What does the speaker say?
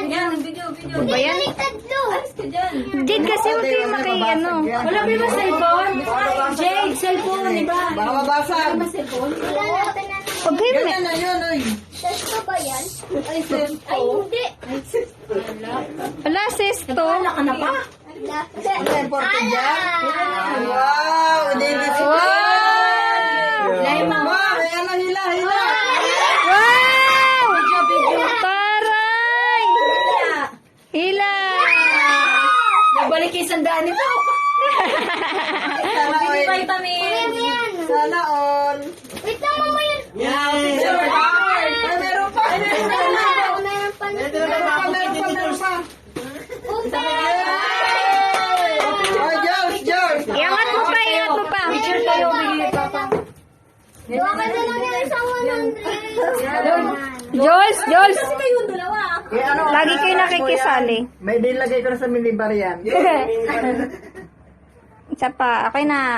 Yan, video. Ba yan? Alis ka dyan. Jade kasi huwag kayo ano. Wala ba yung cellphone? Jade, cellphone, di ba? Baka mabasag. Wala ba cellphone? Huwag kayo Ganyan na yun, oy. Sesto ba yan? Ay, cellphone. Ay, hindi. Wala, sesto. Wala ka na pa? Ano important dyan? Wow, hindi Wow! Wow, ayan na hila. Wow! Taray! Hila! Nagbalik yung sandaan nito. Sana all. Vitamin. Sana all. Wait lang, mama yun. Ay, meron pa. Meron pa. Meron pa. Oh, George. Iangat mo pa, iangat mo pa. Picture kayo, bigay papa. Buka ka na lang yung isang 100. Jules! Kasi kayong dalawa. Lagi kayo nakikisali. May nilagay ko na sa minibar yan. Isa pa, okay na.